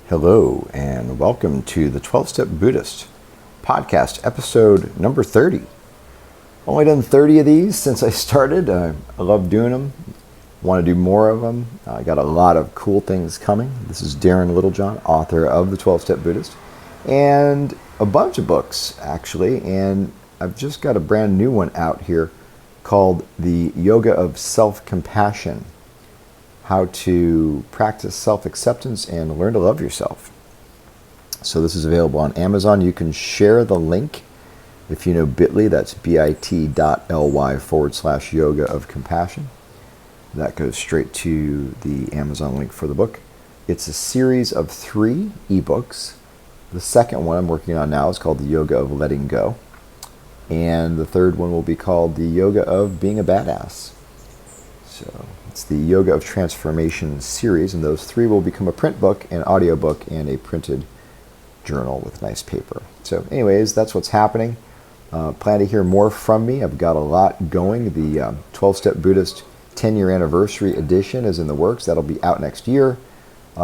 Hello and welcome to the 12-Step Buddhist podcast, episode number 30. Only done 30 of these since I started. I love doing them. Want to do more of them. I got a lot of cool things coming. This is Darren Littlejohn, author of the 12-Step Buddhist, and a bunch of books actually. And I've just got a brand new one out here called The Yoga of Self-Compassion. How to practice self-acceptance and learn to love yourself. So this is available on Amazon. You can share the link if you know Bitly. That's bit.ly/yoga of compassion. That goes straight to the Amazon link for the book. It's a series of 3 ebooks. The second one I'm working on now is called The Yoga of Letting Go. And the third one will be called The Yoga of Being a Badass. So it's the Yoga of Transformation series, and those 3 will become a print book, an audio book, and a printed journal with nice paper. So anyways, that's what's happening. Plan to hear more from me. I've got a lot going. The 12-Step Buddhist 10-year anniversary edition is in the works. That'll be out next year. It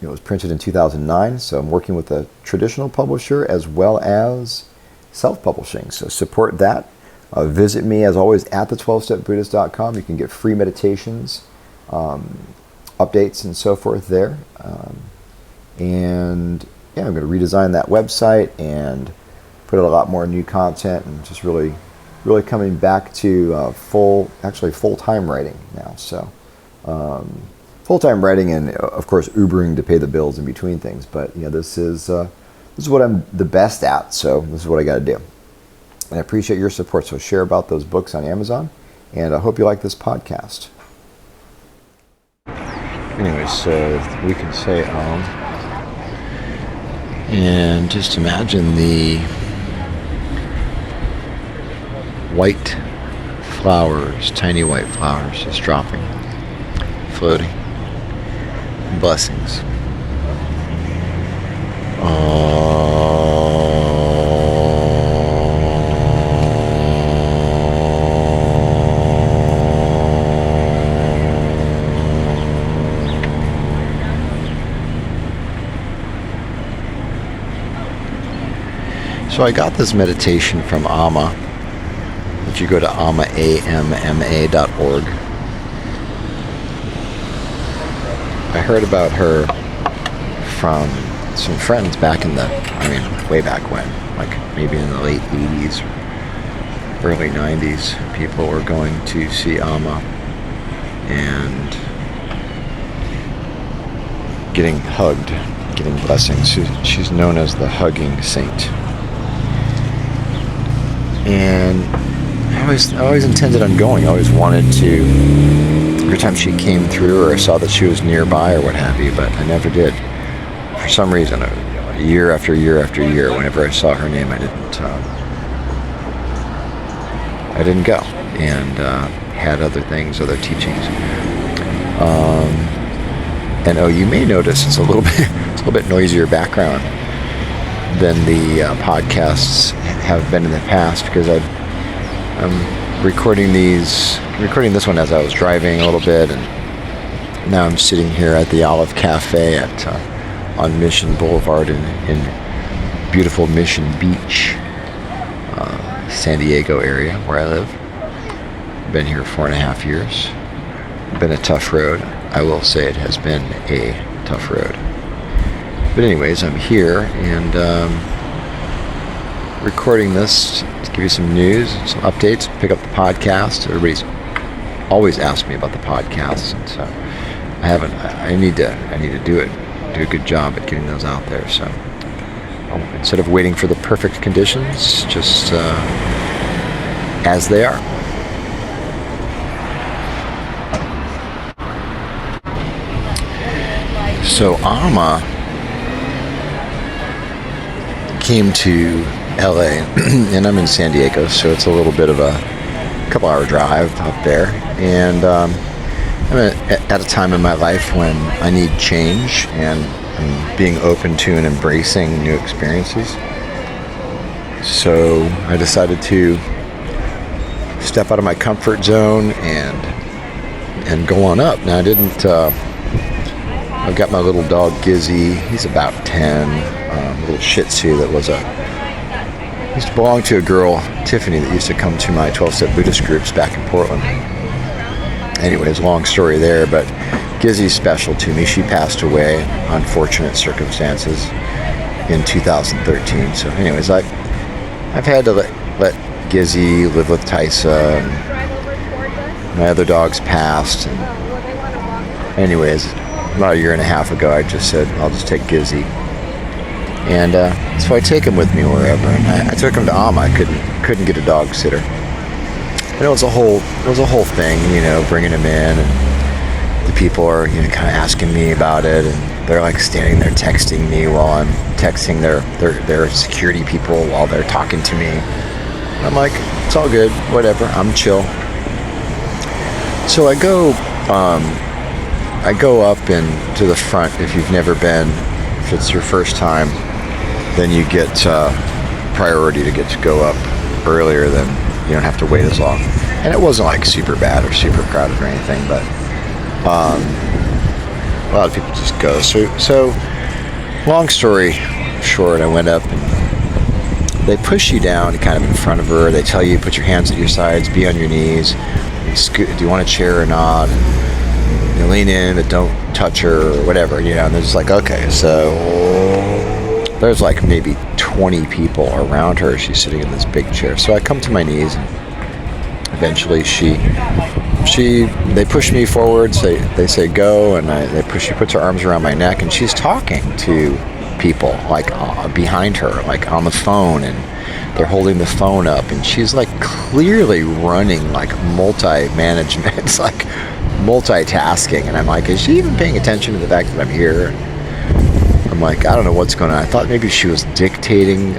was printed in 2009, so I'm working with a traditional publisher as well as self-publishing. So support that. Visit me, as always, at the12stepbuddhist.com. You can get free meditations, updates, and so forth there. I'm going to redesign that website and put out a lot more new content, and just really coming back to full-time writing now. So full-time writing, and of course Ubering to pay the bills in between things. But this is what I'm the best at. So this is what I got to do. And I appreciate your support, so share about those books on Amazon, and I hope you like this podcast. Anyway, so we can say and just imagine the white flowers, tiny white flowers, just dropping, floating, blessings. So I got this meditation from Amma. If you go to amma.org, I heard about her from some friends back way back when, like maybe in the late 80s, early 90s. People were going to see Amma and getting hugged, getting blessings. She's known as the hugging saint. And I always intended on going. I always wanted to, every time she came through or I saw that she was nearby or what have you, but I never did. For some reason, year after year after year, whenever I saw her name, I didn't go, and had other things, other teachings. And you may notice it's a little bit noisier background than the podcasts have been in the past, because I'm recording this one as I was driving a little bit, and now I'm sitting here at the Olive Cafe on Mission Boulevard in beautiful Mission Beach, San Diego area where I live. Been here 4.5 years. Been a tough road. I will say it has been a tough road. But anyways, I'm here and recording this to give you some news, some updates, pick up the podcast. Everybody's always asked me about the podcasts, and so I need to do it, do a good job at getting those out there. So instead of waiting for the perfect conditions, just as they are. So Alma came to LA, and I'm in San Diego, so it's a little bit of a couple hour drive up there. And I'm at a time in my life when I need change, and I'm being open to and embracing new experiences. So I decided to step out of my comfort zone and go on up. Now I've got my little dog Gizzy. He's about 10, little Shih Tzu that used to belong to a girl, Tiffany, that used to come to my 12-step Buddhist groups back in Portland. Anyways, long story there, but Gizzy's special to me. She passed away, unfortunate circumstances, in 2013. So anyways, I've had to let Gizzy live with Tysa, and my other dogs passed. And anyways, about a year and a half ago, I just said, I'll just take Gizzy. And so I take him with me wherever. And I took him to Alma. I couldn't get a dog sitter. And it was a whole thing, bringing him in, and the people are, kind of asking me about it, and they're like standing there texting me while I'm texting their security people while they're talking to me. I'm like, it's all good, whatever, I'm chill. So I go up and to the front. If you've never been, if it's your first time, then you get priority to get to go up earlier. Than you don't have to wait as long. And it wasn't like super bad or super crowded or anything, but a lot of people just go. So long story short, I went up and they push you down kind of in front of her. They tell you, put your hands at your sides, be on your knees. Do you want a chair or not? And you lean in, but don't touch her or whatever, and they're just like, okay. So there's like maybe 20 people around her. She's sitting in this big chair. So I come to my knees, and eventually they push me forward. They say go, and she puts her arms around my neck, and she's talking to people like behind her, like on the phone, and they're holding the phone up, and she's like clearly running like multi-management. It's like multitasking, and I'm like, is she even paying attention to the fact that I'm here? I'm like, I don't know what's going on. I thought maybe she was dictating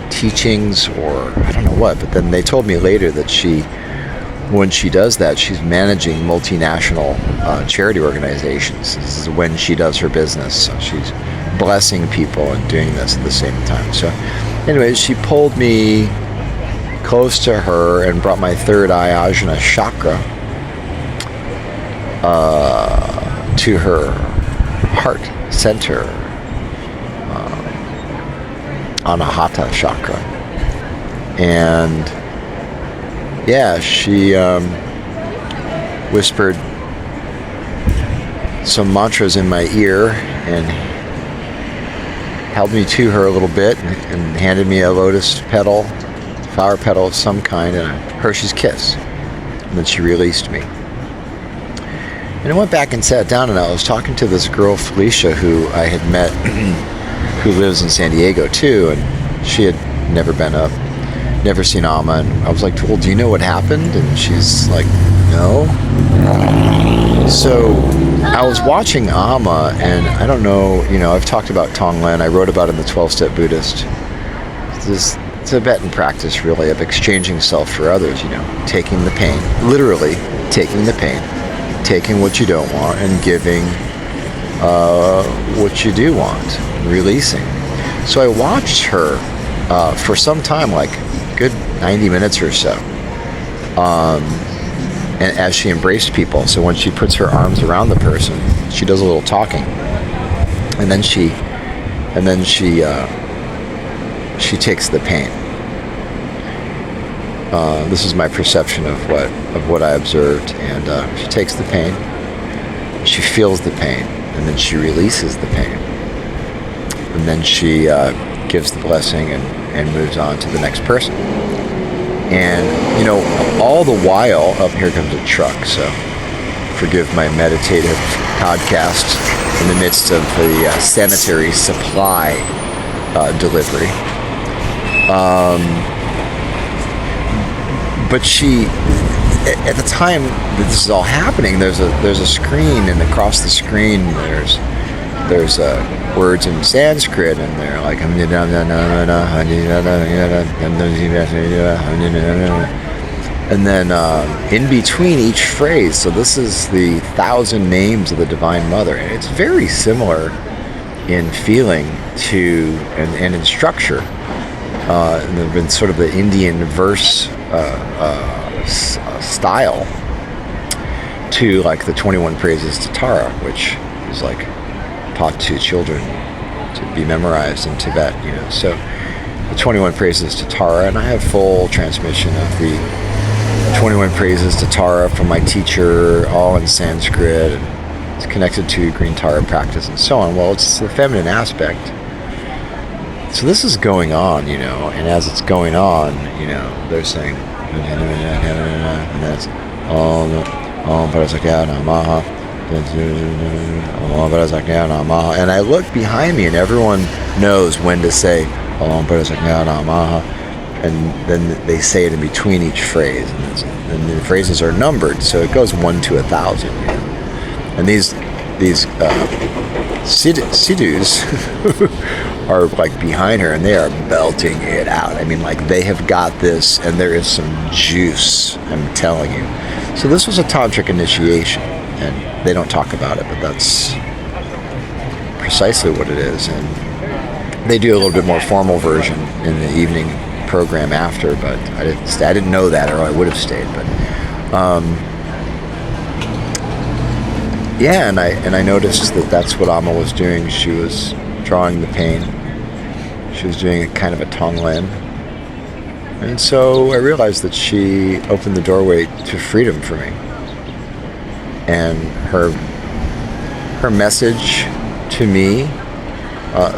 teachings or I don't know what, but then they told me later that when she does that, she's managing multinational charity organizations. This is when she does her business. So she's blessing people and doing this at the same time. So anyways, she pulled me close to her and brought my third eye, Ajna chakra, to her heart center, Anahata chakra. And yeah, she whispered some mantras in my ear and held me to her a little bit and handed me a lotus petal, flower petal of some kind, and a Hershey's Kiss. And then she released me. And I went back and sat down, and I was talking to this girl, Felicia, who I had met, who lives in San Diego too, and she had never been up, never seen Alma. And I was like, well, do you know what happened? And she's like, no. So I was watching Alma, and I don't know, I've talked about Tonglen. I wrote about it in the 12-Step Buddhist. This Tibetan practice, really, of exchanging self for others, taking the pain, literally taking the pain, taking what you don't want and giving what you do want, releasing. So I watched her for some time, like a good 90 minutes or so, and as she embraced people. So when she puts her arms around the person, she does a little talking, and then she takes the pain. This is my perception of what I observed, and she takes the pain, she feels the pain, and then she releases the pain, and then she gives the blessing and moves on to the next person. And all the while, here comes a truck, so forgive my meditative podcast in the midst of the sanitary supply delivery. But she, at the time that this is all happening, there's a screen, and across the screen there's there's words in Sanskrit, and they're like, and then in between each phrase, so this is the 1,000 names of the Divine Mother, and it's very similar in feeling to and in structure. And there's been sort of the Indian verse style to like the 21 Praises to Tara, which is like taught to children to be memorized in Tibet, So the 21 Praises to Tara, and I have full transmission of the 21 Praises to Tara from my teacher, all in Sanskrit. It's connected to Green Tara practice and so on. Well, it's the feminine aspect. So this is going on, and as it's going on, they're saying, and then it's Om Parasakya Namaha, Om Parasakya Namaha, and I look behind me, and everyone knows when to say Om Parasakya Namaha, and then they say it in between each phrase, and the phrases are numbered, so it goes 1 to 1,000, and these Sidhus are like behind her, and they are belting it out. I mean, like, they have got this, and there is some juice, I'm telling you. So this was a tantric initiation, and they don't talk about it, but that's precisely what it is. And they do a little bit more formal version in the evening program after, but I didn't know that, or I would have stayed. But yeah, and I noticed that that's what Amma was doing. She was drawing the pain. She was doing a kind of a Tonglen. And so I realized that she opened the doorway to freedom for me. And her message to me,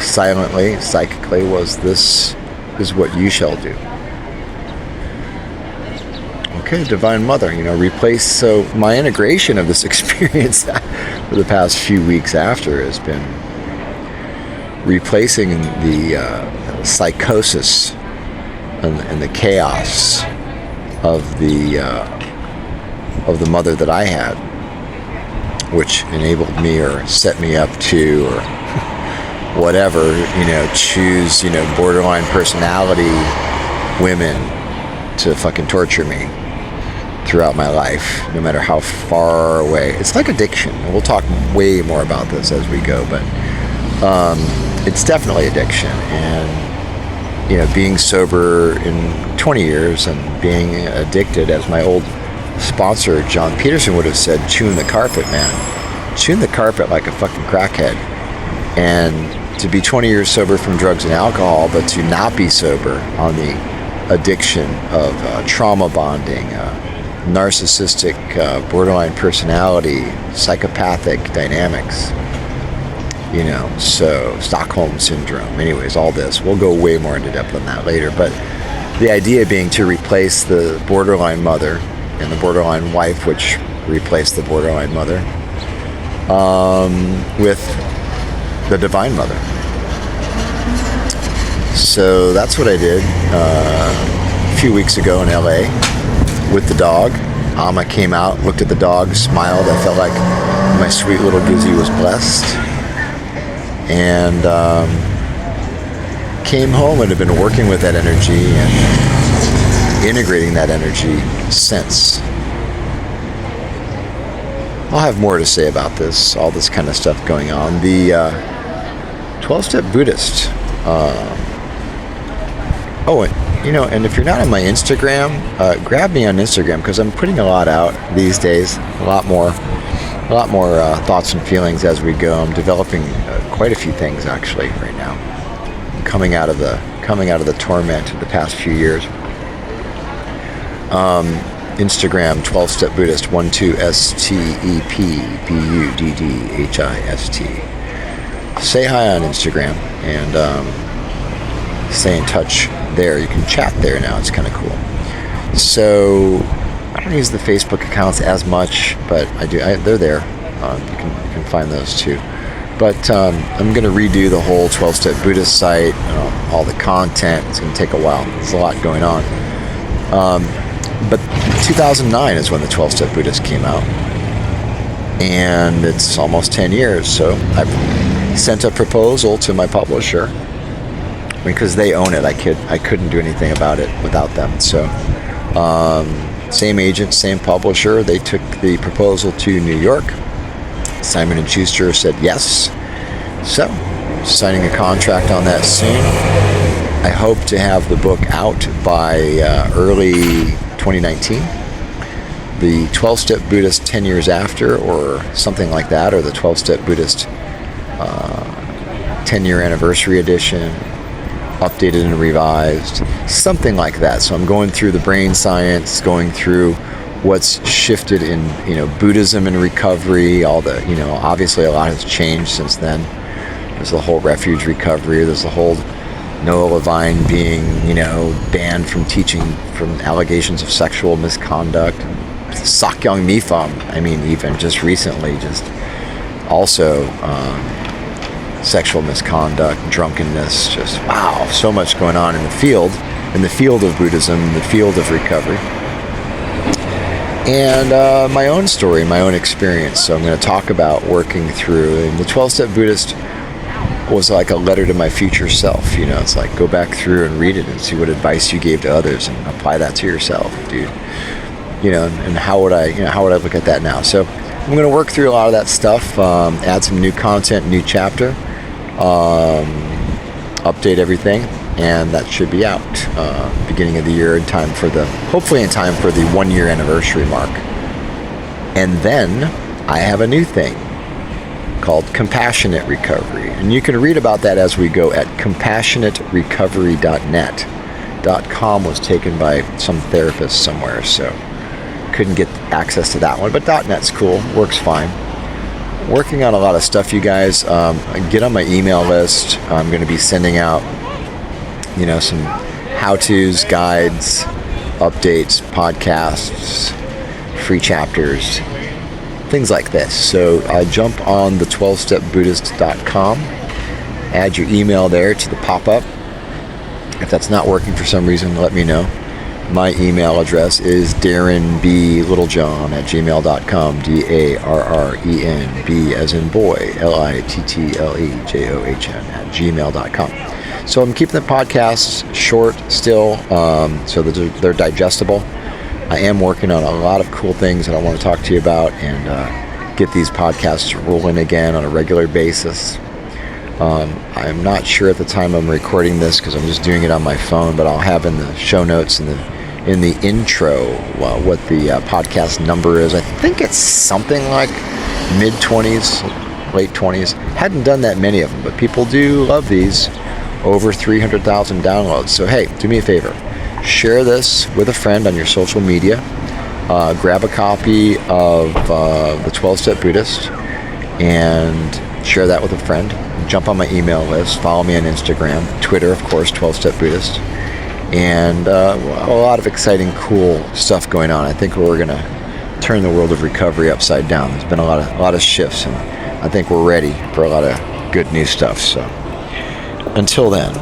silently, psychically, was, this is what you shall do. Okay, Divine Mother, replace. So my integration of this experience for the past few weeks after has been replacing the psychosis and the chaos of the mother that I had, which enabled me or set me up to, or whatever, choose, borderline personality women to fucking torture me throughout my life, no matter how far away. It's like addiction. We'll talk way more about this as we go, but it's definitely addiction. And being sober in 20 years and being addicted, as my old sponsor John Peterson would have said, chewing the carpet, man. Chewing the carpet like a fucking crackhead. And to be 20 years sober from drugs and alcohol, but to not be sober on the addiction of trauma bonding, narcissistic, borderline personality, psychopathic dynamics, so Stockholm Syndrome. Anyways, all this. We'll go way more into depth on that later. But the idea being to replace the borderline mother and the borderline wife, which replaced the borderline mother, with the Divine Mother. So that's what I did a few weeks ago in LA with the dog. Amma came out, looked at the dog, smiled. I felt like my sweet little Gizzy was blessed. And came home and have been working with that energy and integrating that energy since. I'll have more to say about this, all this kind of stuff going on. The 12-Step Buddhist. And if you're not on my Instagram, grab me on Instagram, because I'm putting a lot out these days. A lot more thoughts and feelings as we go. I'm developing quite a few things actually right now. I'm coming out of the torment of the past few years. Instagram 12-Step Buddhist 12STEPBUDDHIST. Say hi on Instagram and stay in touch there. You can chat there now. It's kind of cool. So I don't use the Facebook accounts as much, but I do. They're there. You can find those too. But I'm going to redo the whole 12-Step Buddhist site, all the content. It's going to take a while. There's a lot going on. But 2009 is when the 12-Step Buddhist came out. And it's almost 10 years. So I've sent a proposal to my publisher because they own it. I couldn't do anything about it without them. So same agent, same publisher. They took the proposal to New York. Simon & Schuster said yes. So signing a contract on that soon. I hope to have the book out by early 2019. The 12-Step Buddhist 10 years after, or something like that, or the 12-Step Buddhist 10-year anniversary edition, updated and revised, something like that. So I'm going through the brain science, going through what's shifted in, Buddhism and recovery, all the, obviously a lot has changed since then. There's the whole refuge recovery, there's the whole Noah Levine being, banned from teaching from allegations of sexual misconduct. Sakyong Mipham, even just recently, just also sexual misconduct, drunkenness, just wow, so much going on in the field of Buddhism, in the field of recovery. And my own story, my own experience. So I'm going to talk about working through, and the 12-Step Buddhist was like a letter to my future self. It's like, go back through and read it and see what advice you gave to others and apply that to yourself, dude. And how would I look at that now? So I'm going to work through a lot of that stuff, add some new content, new chapter, update everything, and that should be out beginning of the year hopefully in time for the 1-year anniversary mark. And then I have a new thing called Compassionate Recovery, and you can read about that as we go at compassionaterecovery.net. .com was taken by some therapist somewhere, so couldn't get access to that one, but .net's cool, works fine. Working on a lot of stuff, you guys. Get on my email list. I'm going to be sending out, some how-tos, guides, updates, podcasts, free chapters, things like this. So jump on the 12stepbuddhist.com, add your email there to the pop-up. If that's not working for some reason, let me know. My email address is darrenblittlejohn@gmail.com, DARRENB as in boy, LITTLEJOHN @gmail.com. So I'm keeping the podcasts short still, so that they're digestible. I am working on a lot of cool things that I want to talk to you about and get these podcasts rolling again on a regular basis. I'm not sure at the time I'm recording this because I'm just doing it on my phone, but I'll have in the show notes in the intro what the podcast number is. I think it's something like mid-20s, late 20s. Hadn't done that many of them, but people do love these. Over 300,000 downloads. So hey, do me a favor. Share this with a friend on your social media. Grab a copy of the 12-Step Buddhist and share that with a friend. Jump on my email list. Follow me on Instagram, Twitter, of course, 12-Step Buddhist. And a lot of exciting, cool stuff going on. I think we're going to turn the world of recovery upside down. There's been a lot of shifts, and I think we're ready for a lot of good new stuff. So until then,